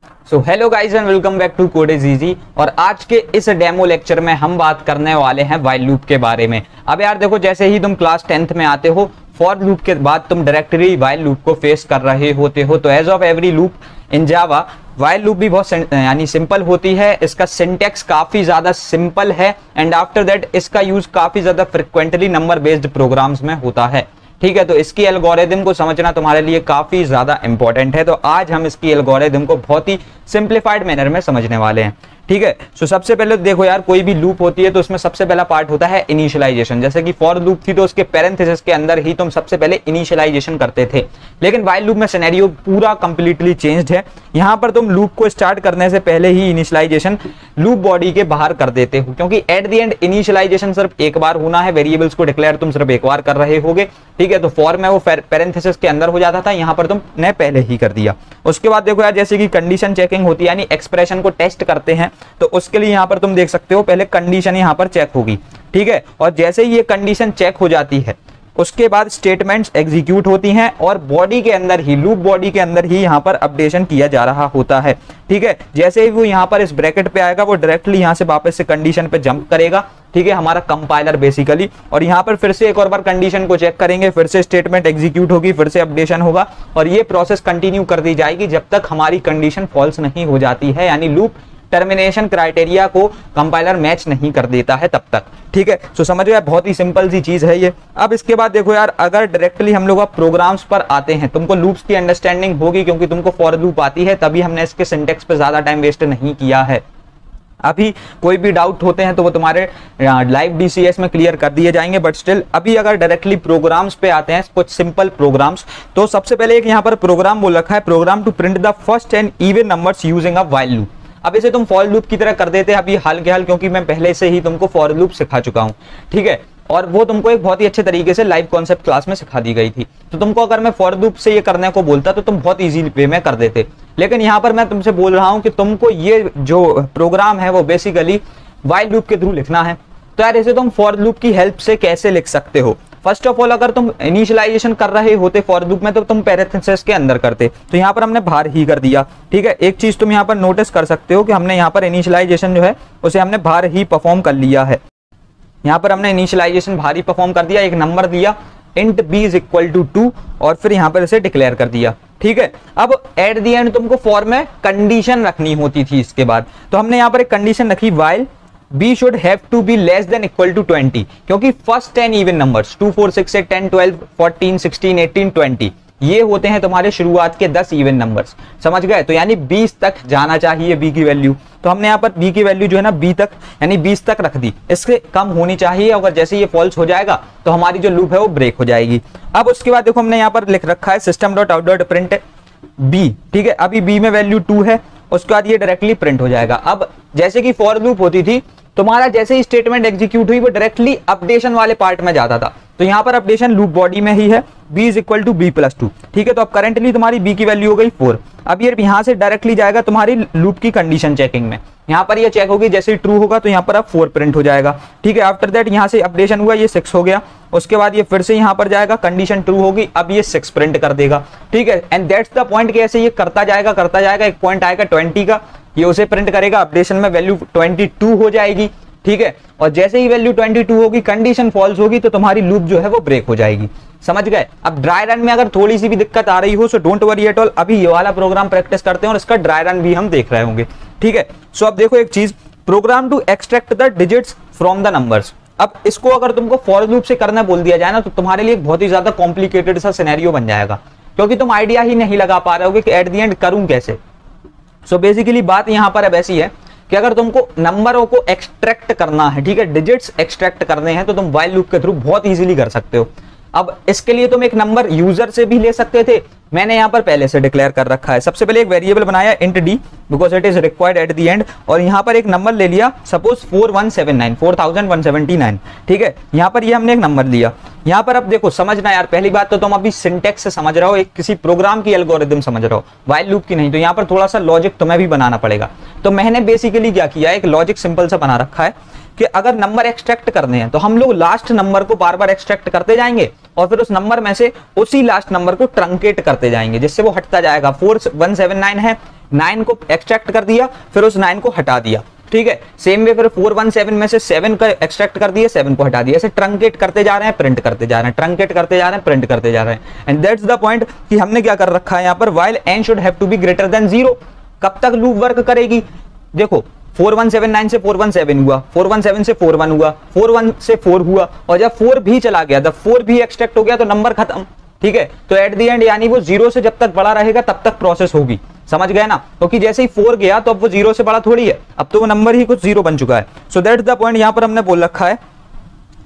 So hello guys and welcome back to code is easy. और आज के इस डेमो लेक्चर में हम बात करने वाले हैं व्हाइल लूप के बारे में। अब यार देखो, जैसे ही तुम क्लास 10th में आते हो, फॉर लूप के बाद तुम डायरेक्टली व्हाइल लूप को फेस कर रहे होते हो। तो as of every loop in Java, while loop भी बहुत यानी सिंपल होती है। इसका सिंटेक्स काफी ज्यादा सिंपल है एंड आफ्टर दैट इसका यूज काफी ज्यादा फ्रिक्वेंटली नंबर बेस्ड प्रोग्राम्स में होता है। ठीक है, तो इसकी एल्गोरिदम को समझना तुम्हारे लिए काफी ज्यादा इंपॉर्टेंट है। तो आज हम इसकी एल्गोरिदम को बहुत ही सिंप्लीफाइड मैनर में समझने वाले हैं। ठीक है, सो सबसे पहले देखो यार, कोई भी लूप होती है तो उसमें सबसे पहला पार्ट होता है इनिशियलाइजेशन। जैसे कि फॉर लूप थी तो उसके पैरेंथेसिस के अंदर ही तुम सबसे पहले इनिशियलाइजेशन करते थे, लेकिन व्हाइल लूप में सिनेरियो पूरा कंप्लीटली चेंज्ड है। यहां पर तुम लूप को स्टार्ट करने से पहले ही इनिशियलाइजेशन लूप बॉडी के बाहर कर देते हो, क्योंकि एट द एंड इनिशियलाइजेशन सिर्फ एक बार होना है। वेरिएबल्स को डिक्लेयर तुम सिर्फ एक बार कर रहे होगे। ठीक है, तो फॉर में वो पैरेंथेसिस के अंदर हो जाता था, यहां पर तुमने पहले ही कर दिया। उसके बाद देखो यार, जैसे कि कंडीशन चेकिंग होती है, यानी एक्सप्रेशन को टेस्ट करते हैं, तो उसके लिए यहां पर तुम देख सकते हो पहले कंडीशन यहां पर चेक होगी। ठीक है, और जैसे ही ये कंडीशन चेक हो जाती है उसके बाद स्टेटमेंट्स एग्जीक्यूट होती हैं और बॉडी के अंदर ही, लूप बॉडी के अंदर ही यहां पर अपडेशन किया जा रहा होता है। ठीक है, जैसे ही वो यहां पर इस ब्रैकेट पे आएगा, वो डायरेक्टली यहां से वापस से कंडीशन पे जंप करेगा। ठीक है, हमारा कंपाइलर बेसिकली, और यहां पर फिर से एक और बार कंडीशन को चेक करेंगे, फिर से स्टेटमेंट एग्जीक्यूट होगी, फिर से अपडेशन होगा और ये प्रोसेस कंटिन्यू कर दी जाएगी जब तक हमारी कंडीशन फॉल्स नहीं हो जाती है, यानी लूप टर्मिनेशन क्राइटेरिया को कंपाइलर मैच नहीं कर देता है तब तक। ठीक है, सो समझ गए, बहुत ही सिंपल सी चीज है ये। अब इसके बाद देखो यार, अगर डायरेक्टली हम लोग अब प्रोग्राम्स पर आते हैं, तुमको लूप्स की अंडरस्टैंडिंग होगी क्योंकि तुमको फॉर लूप आती है, तभी हमने इसके सिंटेक्स पे ज्यादा टाइम वेस्ट नहीं किया है। अभी कोई भी डाउट होते हैं तो वो तुम्हारे लाइव डीसीएस में क्लियर कर दिए जाएंगे, बट स्टिल अभी अगर डायरेक्टली प्रोग्राम्स पे आते हैं, कुछ सिंपल प्रोग्राम्स, तो सबसे पहले एक यहाँ पर प्रोग्राम बोल रखा है, program to print the first and even numbers using a while loop. अब इसे तुम फॉर लूप की तरह कर देते हैं अभी हाल के हाल, क्योंकि मैं पहले से ही तुमको फॉर लूप सिखा चुका हूं। ठीक है, और वो तुमको एक बहुत ही अच्छे तरीके से लाइव कॉन्सेप्ट क्लास में सिखा दी गई थी। तो तुमको अगर मैं फॉर लूप से ये करने को बोलता तो तुम बहुत इजी वे में कर देते, लेकिन यहाँ पर मैं तुमसे बोल रहा हूं कि तुमको ये जो प्रोग्राम है वो बेसिकली व्हाइल लूप के थ्रू लिखना है। तो यार इसे तुम फॉर लूप की हेल्प से कैसे लिख सकते हो? फर्स्ट ऑफ ऑल, अगर तुम इनिशियलाइजेशन कर रहे होते फॉर लूप में तो तुम पैरेंथेसिस के अंदर करते, तो यहाँ पर हमने बाहर ही कर दिया। ठीक है, एक चीज तुम यहाँ पर नोटिस कर सकते हो कि हमने यहाँ पर इनिशियलाइजेशन जो है उसे हमने बाहर ही परफॉर्म कर लिया है। यहाँ पर हमने इनिशियलाइजेशन बाहर ही परफॉर्म कर दिया, एक नंबर दिया int b is equal to 2 और फिर यहाँ पर इसे डिक्लेयर कर दिया। ठीक है, अब एट द एंड तुमको फॉर में कंडीशन रखनी होती थी इसके बाद, तो हमने यहाँ पर एक कंडीशन रखी, while b should have to be less than equal to 20, क्योंकि फर्स्ट 10 इवन नंबर्स 2 4 6 8 10 12 14 16 18 20 ये होते हैं तुम्हारे शुरुआत के 10 इवन नंबर्स। समझ गए? तो यानी 20 तक जाना चाहिए b की वैल्यू, तो हमने यहाँ पर b की वैल्यू जो है ना b तक यानी 20 तक रख दी, इससे कम होनी चाहिए। अगर जैसे ये फॉल्स हो जाएगा तो हमारी जो लूप है वो ब्रेक हो जाएगी। अब उसके बाद देखो हमने यहाँ पर लिख रखा है system dot out dot print b। ठीक है, अभी b में वैल्यू 2 है, उसके बाद ये डायरेक्टली प्रिंट हो जाएगा। अब जैसे कि फॉर लूप होती थी, तुम्हारा जैसे ही स्टेटमेंट एग्जीक्यूट हुई वो डायरेक्टली अपडेशन वाले पार्ट में जाता था, तो यहाँ पर अपडेशन लूप बॉडी में ही है, b is equal to b plus 2। ठीक है, तो अब करंटली तुम्हारी b की वैल्यू हो गई 4। अब ये यहाँ से डायरेक्टली जाएगा तुम्हारी लूप की कंडीशन चेकिंग में, यहाँ पर ये चेक होगी, जैसे ही ट्रू होगा तो यहाँ पर अब 4 प्रिंट हो जाएगा। ठीक है, आफ्टर दैट यहाँ से अपडेशन हुआ, ये 6 हो गया, उसके बाद ये फिर से यहाँ पर जाएगा, कंडीशन ट्रू होगी, अब ये 6 प्रिंट कर देगा। ठीक है, एंड दैट्स द पॉइंट कि ऐसे ये करता जाएगा, एक पॉइंट आएगा 20 का, ये उसे प्रिंट करेगा, अपडेशन में वैल्यू 22 हो जाएगी। ठीक है, और जैसे ही वैल्यू 22 होगी, कंडीशन फॉल्स होगी, तो तुम्हारी लूप जो है वो ब्रेक हो जाएगी। समझ गए? अब ड्राई रन में अगर थोड़ी सी भी दिक्कत आ रही हो so don't worry at all, अभी ये वाला प्रोग्राम प्रैक्टिस करते हैं और इसका ड्राई रन भी हम देख रहे होंगे। ठीक है, सो अब देखो एक चीज, program to extract the digits from the numbers. अब इसको अगर तुमको फॉर लूप से करना बोल दिया जाए ना, तो तुम्हारे लिए बहुत ही ज्यादा कॉम्प्लिकेटेड सा सिनेरियो बन जाएगा, क्योंकि तुम आइडिया ही नहीं लगा पा रहे होगे कि एट द एंड करूं कैसे। सो बेसिकली बात यहां पर अब ऐसी है कि अगर तुमको नंबरों को एक्सट्रैक्ट करना है, ठीक है, डिजिट्स एक्सट्रैक्ट करने हैं, तो तुम व्हाइल लूप के थ्रू बहुत इजीली कर सकते हो। अब इसके लिए तुम एक नंबर यूजर से भी ले सकते थे, मैंने यहाँ पर पहले से डिक्लेयर कर रखा है। सबसे पहले एक वेरिएबल बनाया int d because it is required at the end, और यहाँ पर एक नंबर ले लिया, सपोज 4179। ठीक है, यहाँ पर ये हमने एक नंबर लिया। यहाँ पर अब देखो समझना यार, पहली बात तो तुम अभी सिंटेक्स से समझ रहे हो, एक किसी प्रोग्राम की एल्गोरिदम समझ रहे हो, व्हाइल लूप की नहीं, तो यहाँ पर थोड़ा सा लॉजिक तुम्हें भी बनाना पड़ेगा। तो मैंने बेसिकली क्या किया, एक लॉजिक सिंपल सा बना रखा है कि अगर नंबर एक्सट्रैक्ट करने हैं तो हम लोग लास्ट नंबर को बार बार एक्सट्रैक्ट करते जाएंगे और फिर उस नंबर में से उसी लास्ट नंबर को ट्रंकेट करते जाएंगे, जिससे वो हटता जाएगा। 4179 है, 9 को एक्सट्रैक्ट कर दिया, फिर उस 9 को हटा दिया, ठीक है। सेम वे फिर 417 में से 7 का एक्सट्रैक्ट कर दिया, 7 को हटा दिया, ऐसे ट्रंकेट करते जा रहे हैं, प्रिंट करते जा रहे हैं, ट्रंकेट करते जा रहे हैं, प्रिंट करते जा रहे हैं। एंड दैट्स द पॉइंट कि हमने क्या कर रखा है यहाँ पर, while n should have to be greater than 0। कब तक लूप वर्क करेगी, देखो 4179 से 417 हुआ, 417 से 41 हुआ, 41 से 4 हुआ, और जब 4 भी चला गया, जब 4 भी एक्सट्रैक्ट हो गया तो नंबर खत्म, ठीक है। तो एट द एंड यानी वो 0 से जब तक बड़ा रहेगा तब तक प्रोसेस होगी, समझ गए ना। क्योंकि जैसे ही 4 गया तो अब वो 0 से बड़ा थोड़ी है, अब तो वो नंबर ही कुछ 0 बन चुका है। सो दैट्स द पॉइंट यहाँ पर हमने बोल रखा है।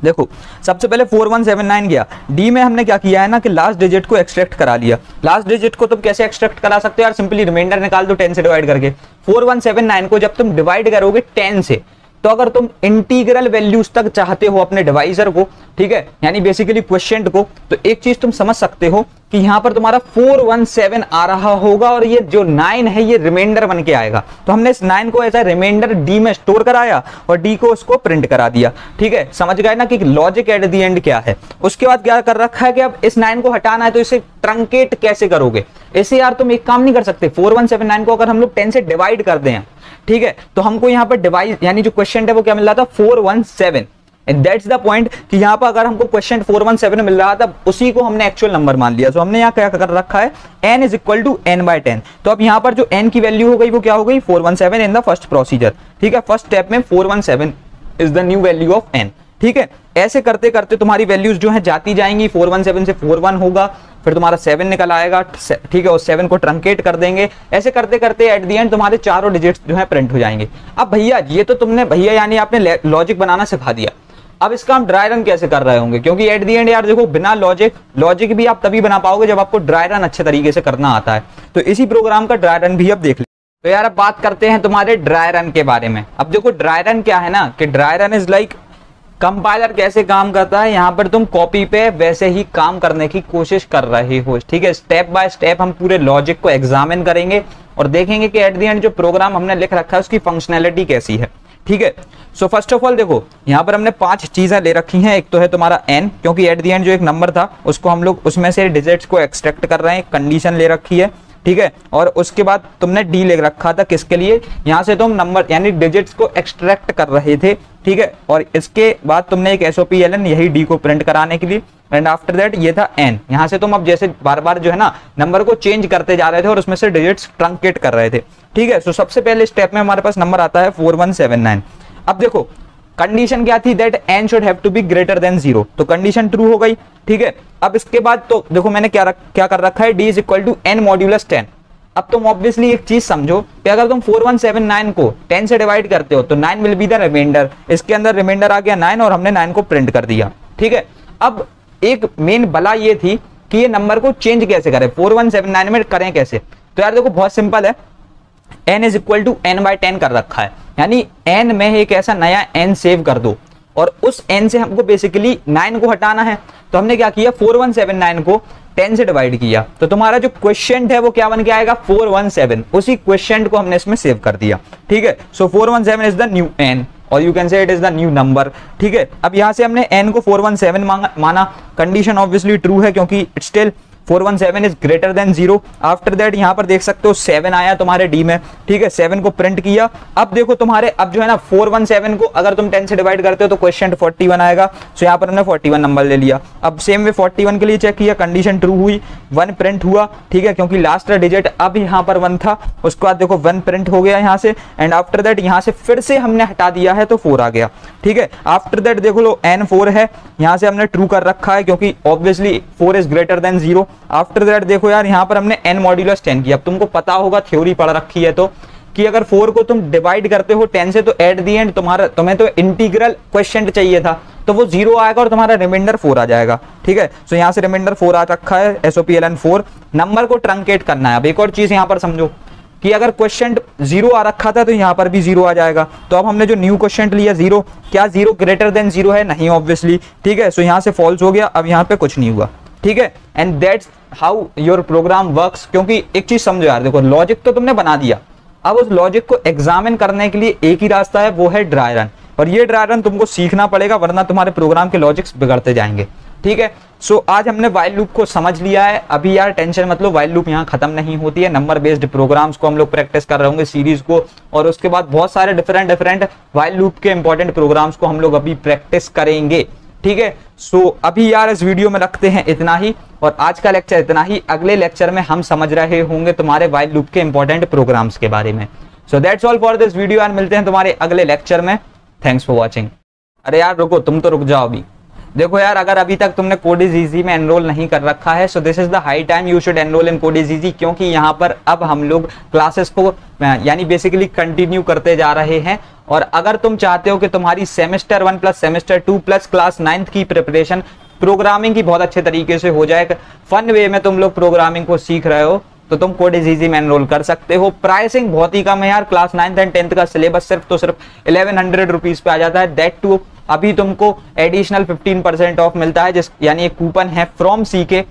देखो सबसे पहले 4179 गया, डी में हमने क्या किया है ना कि लास्ट डिजिट को एक्सट्रैक्ट करा लिया। लास्ट डिजिट को तुम कैसे एक्सट्रैक्ट करा सकते हो यार, सिंपली रिमाइंडर निकाल दो 10 से डिवाइड करके। 4179 को जब तुम डिवाइड करोगे 10 से, तो अगर तुम इंटीग्रल वैल्यूज तक चाहते हो अपने डिवाइजर को, ठीक है, यानी बेसिकली क्वोशिएंट को, तो एक चीज तुम समझ सकते हो कि यहां पर तुम्हारा 417 आ रहा होगा और ये जो 9 है ये रिमाइंडर बन के आएगा। तो हमने इस 9 को ऐसा रिमाइंडर डी में स्टोर कराया और डी को उसको प्रिंट करा दिया, ठीक है। समझ गए ना कि लॉजिक एट द एंड क्या है। उसके बाद क्या कर रखा है कि अब इस 9 को हटाना है, तो इसे ट्रंकेट कैसे करोगे। ऐसे यार तुम एक काम नहीं कर सकते, 4179 को अगर हम लोग 10 से डिवाइड कर दें, ठीक है, तो हमको यहाँ पर डिवाइड यानी जो क्वेश्चन है वो क्या मिल रहा था, 417। एंड दैट्स द पॉइंट कि यहाँ पर अगर हमको क्वेश्चन 417 मिल रहा था, उसी को हमने एक्चुअल नंबर मान लिया। तो हमने यहाँ क्या कर रखा है, n is equal to n/10। तो अब यहाँ पर जो n की वैल्यू हो गई वो क्या हो गई, 417 इन द फर्स्ट प्रोसीजर, ठीक है। फर्स्ट स्टेप में 417 is the new value of n, ठीक है। ऐसे करते करते तुम्हारी वैल्यूज जो है जाती जाएंगी, 417 से 41 होगा, फिर तुम्हारा 7 निकल आएगा, ठीक है, उस 7 को ट्रंकेट कर देंगे। ऐसे करते करते एट द एंड तुम्हारे चारों डिजिट्स जो है प्रिंट हो जाएंगे। अब भैया ये तो तुमने भैया यानी आपने लॉजिक बनाना सिखा दिया, अब इसका हम ड्राई रन कैसे कर रहे होंगे, क्योंकि एट द एंड यार देखो बिना लॉजिक भी आप तभी बना पाओगे जब आपको ड्राई रन अच्छे तरीके से करना आता है। तो इसी प्रोग्राम का ड्राई रन भी अब देख ले। तो यार अब बात करते हैं तुम्हारे ड्राई रन के बारे में। अब देखो ड्राई रन क्या है ना कि dry run is like compiler कैसे काम करता है, यहाँ पर तुम कॉपी पे वैसे ही काम करने की कोशिश कर रहे हो, ठीक है। स्टेप बाय स्टेप हम पूरे लॉजिक को एग्जामिन करेंगे और देखेंगे कि एट द एंड जो प्रोग्राम हमने लिख रखा है उसकी फंक्शनैलिटी कैसी है, ठीक है। सो फर्स्ट ऑफ ऑल देखो यहाँ पर हमने 5 चीजें ले रखी हैं। एक तो है तुम्हारा n, क्योंकि एट द एंड जो एक नंबर था उसको हम लोग उसमें से डिजिट्स को एक्सट्रैक्ट कर रहे हैं, कंडीशन ले रखी है, ठीक है। और उसके बाद तुमने d ले रखा था, किसके लिए, यहाँ से तुम नंबर यानी डिजिट्स को एक्सट्रैक्ट कर रहे थे, ठीक है। और इसके बाद तुमने एक SOPLN यही d को प्रिंट कराने के लिए, एंड आफ्टर दैट ये था n। यहाँ से तुम अब जैसे बार बार जो है ना नंबर को चेंज करते जा रहे थे और उसमें से डिजिट्स ट्रंकेट कर रहे थे, ठीक है। सो सबसे पहले स्टेप में हमारे पास नंबर आता है 4179। अब देखो कंडीशन क्या थी, that n should have to be greater than 0, तो कंडीशन ट्रू हो गई, ठीक है। अब इसके बाद तो देखो मैंने क्या कर रखा है, d is equal to n modulus 10। अब तुम ऑब्वियसली एक चीज समझो कि अगर तुम 4179 को 10 से डिवाइड करते हो तो 9 विल बी द रिमाइंडर, इसके अंदर रिमाइंडर आ गया 9 और हमने 9 को प्रिंट कर दिया, ठीक है। अब एक मेन बला ये थी कि ये नंबर को चेंज कैसे करें, 4179 में करें कैसे। तो यार देखो बहुत सिंपल है, n is equal to n/10 कर रखा है, यानी n में एक ऐसा नया n सेव कर दो और उस n से हमको बेसिकली 9 को हटाना है। तो हमने क्या किया, 4179 को 10 से डिवाइड किया, तो तुम्हारा जो क्वेश्चन है वो क्या बन के आएगा, 417। उसी क्वेश्चन को हमने इसमें सेव कर दिया, ठीक है। सो 417 इज द न्यू n और you can say it is the new number, ठीक है। अब यहां से हमने n को 417 माना, कंडीशन ऑब्वियसली ट्रू है क्योंकि still 417 is greater than 0। After that यहाँ पर देख सकते हो 7 आया तुम्हारे डी में, ठीक है, 7 को प्रिंट किया। अब देखो तुम्हारे अब जो है ना 417 को अगर तुम 10 से डिवाइड करते हो तो क्वेश्चन 41 आएगा। सो यहाँ पर हमने 41 नंबर ले लिया। अब सेम वे 41 के लिए चेक किया, कंडीशन ट्रू हुई, 1 प्रिंट हुआ, ठीक है, क्योंकि लास्ट डिजिट अब यहाँ पर 1 था। उसके बाद देखो 1 प्रिंट हो गया यहाँ से, एंड आफ्टर दैट यहाँ से फिर से हमने हटा दिया है तो 4 आ गया, ठीक है। आफ्टर दैट देखो लो n 4 है, यहाँ से हमने ट्रू कर रखा है क्योंकि obviously 4 is greater than 0। After that देखो यार यहाँ पर हमने n मॉड्यूलस 10 किया। अब तुमको पता होगा, थ्योरी पढ़ रखी है तो, कि अगर 4 को तुम डिवाइड करते हो 10 से तो एट द एंड तुम्हें तो इंटीग्रल क्वेश्चन चाहिए था, तो वो 0 आएगा और तुम्हारा रिमाइंडर 4 आ जाएगा, ठीक है। सो यहाँ से रिमाइंडर 4 आ रखा है, SOPLN 4। नंबर को ट्रंकेट करना है। अब एक और चीज यहाँ पर समझो कि अगर क्वेश्चन 0 आ रखा था तो यहाँ पर भी 0 आ जाएगा। तो अब हमने जो न्यू क्वेश्चन लिया 0, क्या 0 ग्रेटर देन 0 है, नहीं ऑब्वियसली, ठीक है। सो यहाँ से फॉल्स हो गया, अब यहाँ पे कुछ नहीं हुआ, ठीक है। And that's how your program works. क्योंकि एक चीज समझो यार, देखो लॉजिक तो तुमने बना दिया, अब उस लॉजिक को एग्जामिन करने के लिए एक ही रास्ता है, वो है ड्राई रन। और ये ड्राई रन तुमको सीखना पड़ेगा, वरना तुम्हारे प्रोग्राम के लॉजिक्स बिगड़ते जाएंगे, ठीक है। सो आज हमने वाइल लूप को समझ लिया है। अभी यार टेंशन मतलब वाइल लूप यहाँ खत्म नहीं होती है, नंबर बेस्ड प्रोग्राम्स को हम लोग प्रैक्टिस कर रहे होंगे सीरीज को, और उसके बाद बहुत सारे डिफरेंट वाइल लूप के इंपॉर्टेंट प्रोग्राम्स को हम लोग अभी प्रैक्टिस करेंगे, ठीक है। सो अभी यार इस वीडियो में रखते हैं इतना ही, और आज का लेक्चर इतना ही। अगले लेक्चर में हम समझ रहे होंगे तुम्हारे वाइल लूप के इंपॉर्टेंट प्रोग्राम्स के बारे में। So that's all for this video and मिलते हैं तुम्हारे अगले लेक्चर में। Thanks for watching. अरे यार रुको, तुम तो रुक जाओ अभी। देखो यार, अगर अभी तक तुमने कोड इज इजी में एनरोल नहीं कर रखा है, so this is the high time you should enrol in code is easy, क्योंकि यहाँ पर अब हम लोग क्लासेस को यानी बेसिकली कंटिन्यू करते जा रहे हैं। और अगर तुम चाहते हो कि तुम्हारी semester 1 plus semester 2 plus class 9th की प्रिपरेशन प्रोग्रामिंग की बहुत अच्छे तरीके से हो जाए, फन वे में तुम लोग प्रोग्रामिंग को सीख रहे हो, तो तुम कोड इज इजी में एनरोल कर सकते हो। प्राइसिंग बहुत ही कम है यार, क्लास 9th एंड 10th का सिलेबस सिर्फ 1100 रुपीज पे आ जाता है। दैट टू अभी तुमको एडिशनल 15% ऑफ मिलता है, जिस यानी एक कूपन है फ्रॉम सीके,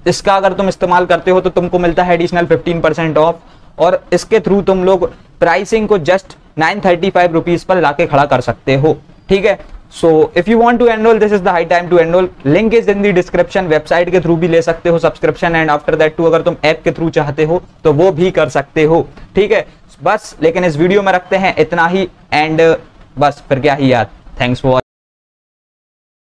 इसका अगर तुम इस्तेमाल करते हो तो तुमको मिलता है एडिशनल 15% ऑफ, और इसके थ्रू तुम लोग प्राइसिंग को जस्ट 935 रुपीज पर लाके खड़ा कर सकते हो, ठीक है। So if you want to enrol, this is the high time to enrol. Link is in the description. Website के थ्रू भी ले सकते हो subscription, and after that too अगर तुम ऐप के थ्रू चाहते हो तो वो भी कर सकते हो, ठीक है। बस लेकिन इस वीडियो में रखते हैं इतना ही, एंड बस फिर क्या ही यार। Thanks for